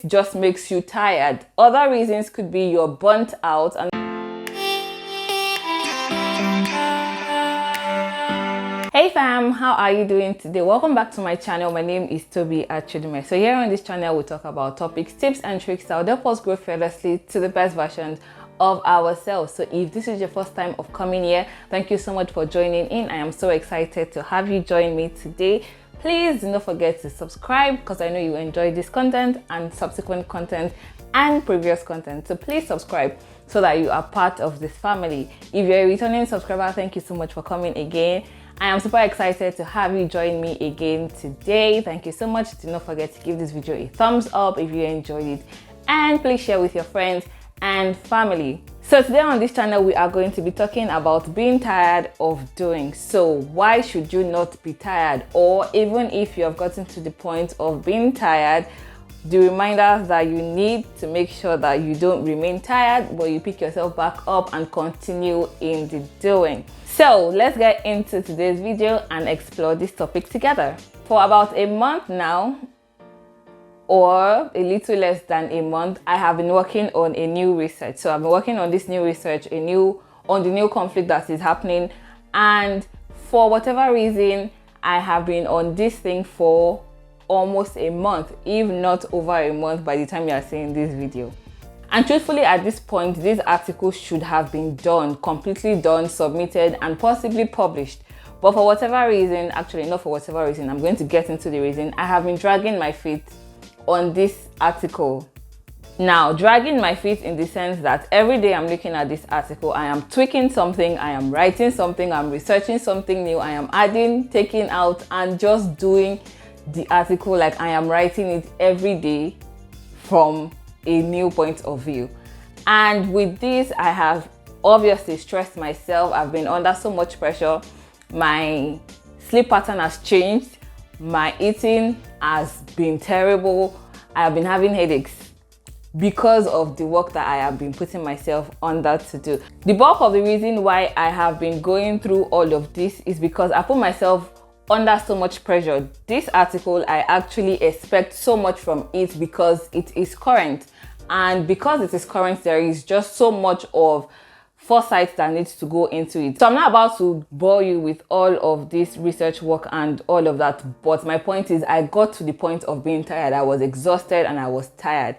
just makes you tired. Other reasons could be you're burnt out. And hey fam, how are you doing today? Welcome back to my channel. My name is TOBI ACHUDUME. So here on this channel we talk about topics, tips and tricks that will help us grow fearlessly to the best versions of ourselves. So if this is your first time of coming here, thank you so much for joining in. I am so excited to have you join me today. Please do not forget to subscribe because I know you enjoy this content and subsequent content and previous content. So please subscribe so that you are part of this family. If you're a returning subscriber, thank you so much for coming again. I am super excited to have you join me again today. Thank you so much. Do not forget to give this video a thumbs up if you enjoyed it, and please share with your friends and family. So today on this channel we are going to be talking about being tired of doing. So why should you not be tired? Or even if you have gotten to the point of being tired, the reminder that you need to make sure that you don't remain tired, but you pick yourself back up and continue in the doing. So let's get into today's video and explore this topic together. For about a month now, or a little less than a month, I have been working on a new research. So I've been working on this new research, on the new conflict that is happening. And for whatever reason, I have been on this thing for almost a month, if not over a month by the time you are seeing this video. And truthfully, at this point, this article should have been done, completely done, submitted, and possibly published. But for whatever reason, actually not for whatever reason, I'm going to get into the reason, I have been dragging my feet on this article. Now, dragging my feet in the sense that every day I'm looking at this article, I am tweaking something, I am writing something, I'm researching something new, I am adding, taking out, and just doing the article like I am writing it every day from a new point of view. And with this, I have obviously stressed myself. I've been under so much pressure. My sleep pattern has changed. My eating has been terrible. I have been having headaches because of the work that I have been putting myself under to do. The bulk of the reason why I have been going through all of this is because I put myself under so much pressure. This article, I actually expect so much from it because it is current. And because it is current, there is just so much of foresight that needs to go into it. So I'm not about to bore you with all of this research work and all of that, but my point is I got to the point of being tired. I was exhausted and I was tired.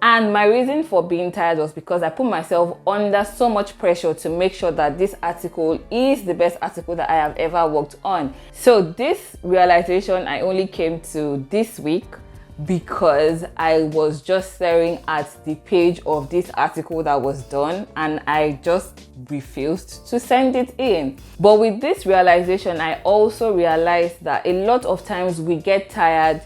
And my reason for being tired was because I put myself under so much pressure to make sure that this article is the best article that I have ever worked on. So this realization I only came to this week because I was just staring at the page of this article that was done and I just refused to send it in. But with this realization, I also realized that a lot of times we get tired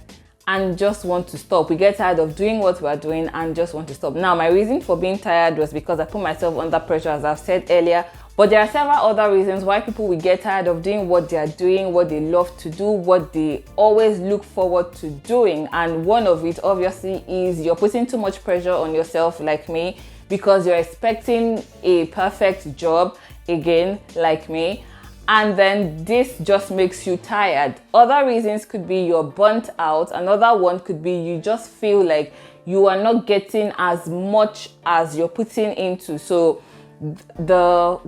and just want to stop. We get tired of doing what we are doing and just want to stop. Now, my reason for being tired was because I put myself under pressure, as I've said earlier. But there are several other reasons why people will get tired of doing what they are doing, what they love to do, what they always look forward to doing. And one of it obviously is you're putting too much pressure on yourself, like me, because you're expecting a perfect job, again, like me. And then this just makes you tired. Other reasons could be you're burnt out. Another one could be you just feel like you are not getting as much as you're putting into. So the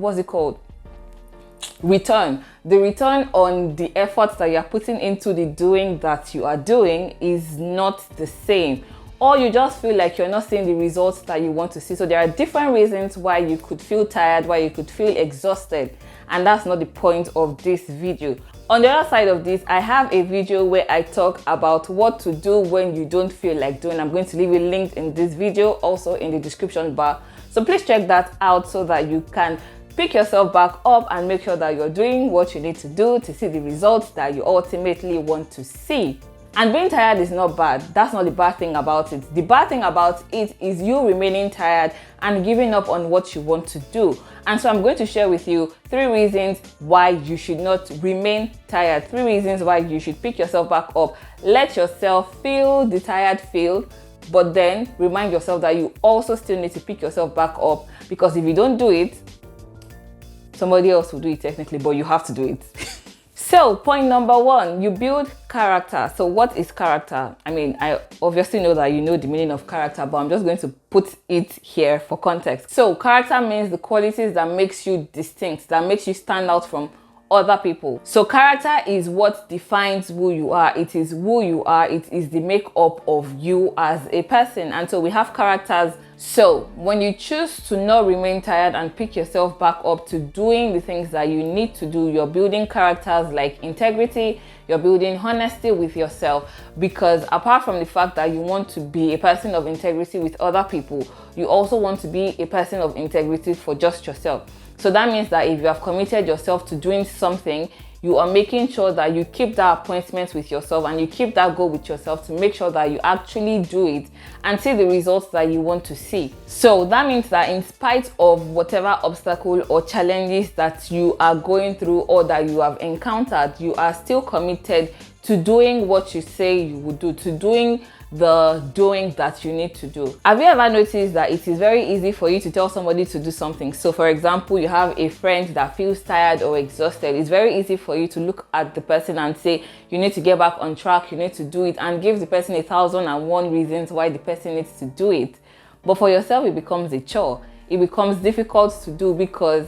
return on the efforts that you're putting into the doing that you are doing is not the same, or you just feel like you're not seeing the results that you want to see. So there are different reasons why you could feel tired, why you could feel exhausted, and that's not the point of this video. On the other side of this, I have a video where I talk about what to do when you don't feel like doing. I'm going to leave a link in this video, also in the description bar. So please check that out so that you can pick yourself back up and make sure that you're doing what you need to do to see the results that you ultimately want to see. And being tired is not bad. That's not the bad thing about it. The bad thing about it is you remaining tired and giving up on what you want to do. And so I'm going to share with you 3 reasons why you should not remain tired. 3 reasons why you should pick yourself back up. Let yourself feel the tired feel, but then remind yourself that you also still need to pick yourself back up, because if you don't do it, somebody else will do it technically, but you have to do it. So point number one, you build character. So what is character? I mean, I obviously know that you know the meaning of character, but I'm just going to put it here for context. So character means the qualities that makes you distinct, that makes you stand out from other people. So character is what defines who you are. It is who you are. It is the makeup of you as a person. And so we have characters. So when you choose to not remain tired and pick yourself back up to doing the things that you need to do, you're building characters like integrity, you're building honesty with yourself, because apart from the fact that you want to be a person of integrity with other people, you also want to be a person of integrity for just yourself. So that means that if you have committed yourself to doing something, you are making sure that you keep that appointment with yourself and you keep that goal with yourself to make sure that you actually do it and see the results that you want to see. So that means that in spite of whatever obstacle or challenges that you are going through or that you have encountered, you are still committed to doing what you say you would do, to doing the doing that you need to do. Have you ever noticed that it is very easy for you to tell somebody to do something? So for example, you have a friend that feels tired or exhausted. It's very easy for you to look at the person and say, you need to get back on track, you need to do it, and give the person 1,001 reasons why the person needs to do it. But for yourself, it becomes a chore. It becomes difficult to do because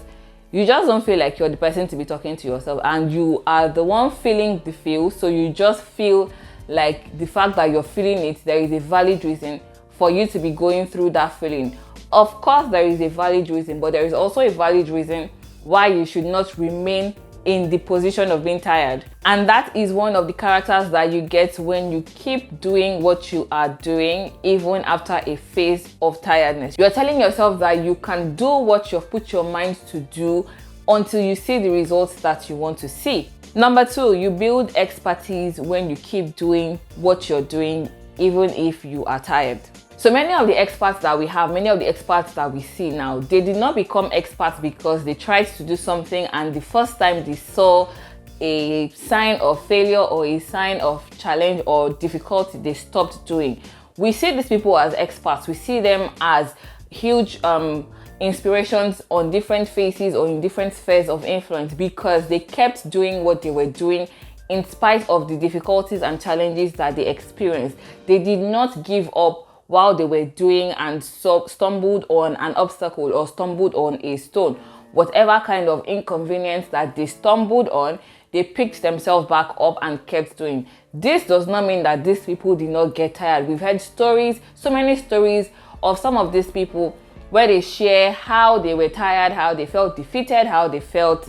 you just don't feel like you're the person to be talking to yourself, and you are the one feeling the feel. So you just feel like the fact that you're feeling it, there is a valid reason for you to be going through that feeling. Of course, there is a valid reason, but there is also a valid reason why you should not remain in the position of being tired. And that is one of the characters that you get when you keep doing what you are doing, even after a phase of tiredness. You're telling yourself that you can do what you've put your mind to do until you see the results that you want to see. Number two, you build expertise when you keep doing what you're doing, even if you are tired. So many of the experts that we have, many of the experts that we see now, they did not become experts because they tried to do something and the first time they saw a sign of failure or a sign of challenge or difficulty, they stopped doing. We see these people as experts. We see them as huge inspirations on different phases or in different spheres of influence because they kept doing what they were doing in spite of the difficulties and challenges that they experienced. They did not give up while they were doing and stumbled on an obstacle or stumbled on a stone. Whatever kind of inconvenience that they stumbled on, they picked themselves back up and kept doing. This does not mean that these people did not get tired. We've heard stories, so many stories of some of these people where they share how they were tired, how they felt defeated, how they felt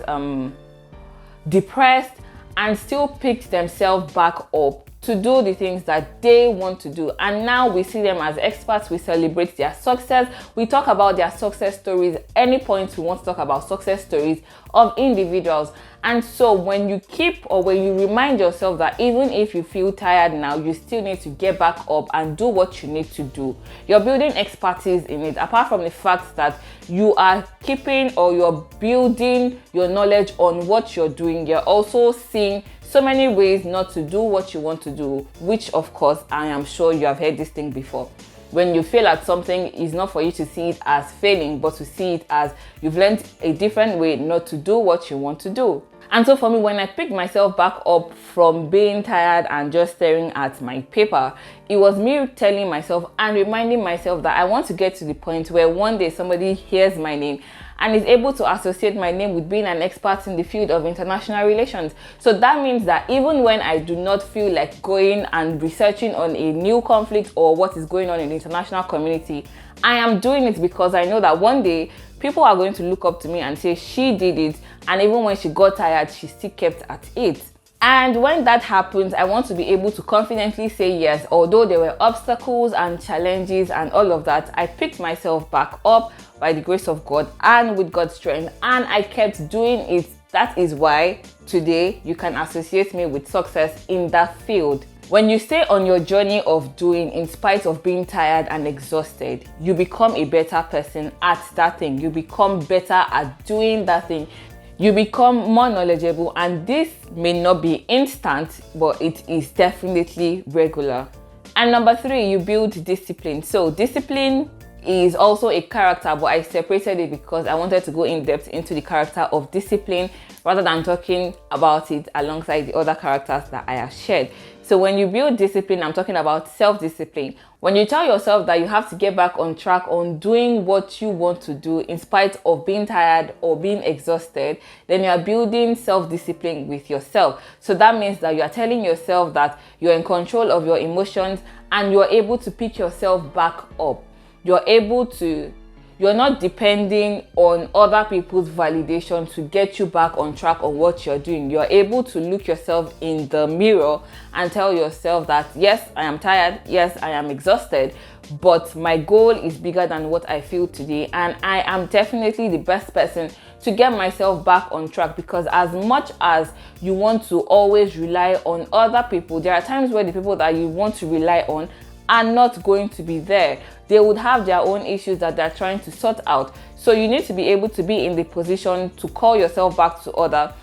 depressed, and still picked themselves back up to do the things that they want to do. And now we see them as experts. We celebrate their success. We talk about their success stories. Any point we want to talk about success stories of individuals. And so when you keep or when you remind yourself that even if you feel tired now, you still need to get back up and do what you need to do, you're building expertise in it. Apart from the fact that you are keeping or you're building your knowledge on what you're doing, you're also seeing so many ways not to do what you want to do, which of course, I am sure you have heard this thing before. When you fail at something, it's not for you to see it as failing, but to see it as you've learned a different way not to do what you want to do. And so for me, when I picked myself back up from being tired and just staring at my paper, it was me telling myself and reminding myself that I want to get to the point where one day somebody hears my name and is able to associate my name with being an expert in the field of international relations. So that means that even when I do not feel like going and researching on a new conflict or what is going on in the international community, I am doing it because I know that one day people are going to look up to me and say she did it, and even when she got tired, she still kept at it. And when that happens, I want to be able to confidently say yes, although there were obstacles and challenges and all of that, I picked myself back up by the grace of God and with God's strength, and I kept doing it. That is why today you can associate me with success in that field. When you stay on your journey of doing in spite of being tired and exhausted, you become a better person at that thing. You become better at doing that thing. You become more knowledgeable, and this may not be instant, but it is definitely regular. And number three, you build discipline. So discipline is also a character, but I separated it because I wanted to go in depth into the character of discipline rather than talking about it alongside the other characters that I have shared. So when you build discipline, I'm talking about self-discipline. When you tell yourself that you have to get back on track on doing what you want to do in spite of being tired or being exhausted, then you are building self-discipline with yourself. So that means that you are telling yourself that you're in control of your emotions and you're able to pick yourself back up. You're not depending on other people's validation to get you back on track on what you're doing. You're able to look yourself in the mirror and tell yourself that, yes, I am tired, yes, I am exhausted, but my goal is bigger than what I feel today, and I am definitely the best person to get myself back on track. Because as much as you want to always rely on other people, there are times where the people that you want to rely on are not going to be there. They would have their own issues that they're trying to sort out. So you need to be able to be in the position to call yourself back to order.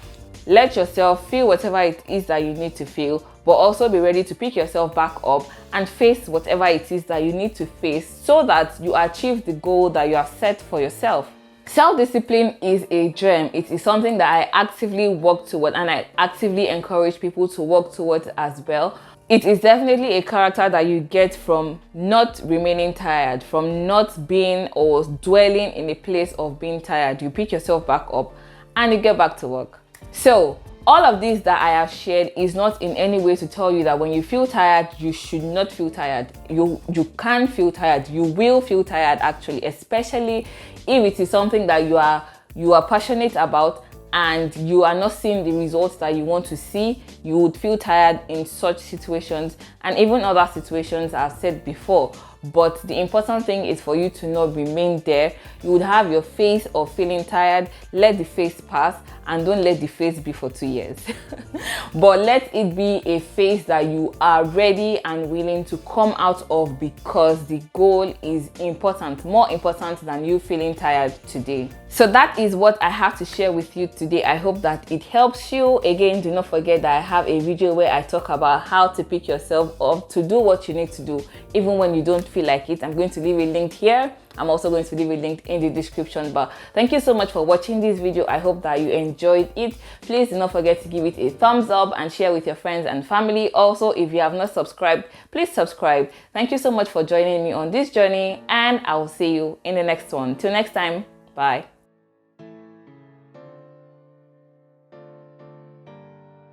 Let yourself feel whatever it is that you need to feel, but also be ready to pick yourself back up and face whatever it is that you need to face so that you achieve the goal that you have set for yourself. Self-discipline is a gem. It is something that I actively work toward, and I actively encourage people to work towards as well. It is definitely a character that you get from not remaining tired, from not being or dwelling in a place of being tired. You pick yourself back up and you get back to work. So all of this that I have shared is not in any way to tell you that when you feel tired, you should not feel tired. You can feel tired. You will feel tired actually, especially if it is something that you are passionate about and you are not seeing the results that you want to see. You would feel tired in such situations, and even other situations I've said before. But the important thing is for you to not remain there. You would have your phase of feeling tired. Let the phase pass, and don't let the phase be for 2 years. But let it be a phase that you are ready and willing to come out of, because the goal is important, more important than you feeling tired today. So that is what I have to share with you today. I hope that it helps you. Again, do not forget that I have a video where I talk about how to pick yourself up to do what you need to do, even when you don't feel like it. I'm going to leave a link here. I'm also going to leave a link in the description bar. Thank you so much for watching this video. I hope that you enjoyed it. Please do not forget to give it a thumbs up and share with your friends and family. Also, if you have not subscribed, please subscribe. Thank you so much for joining me on this journey, and I will see you in the next one. Till next time, bye.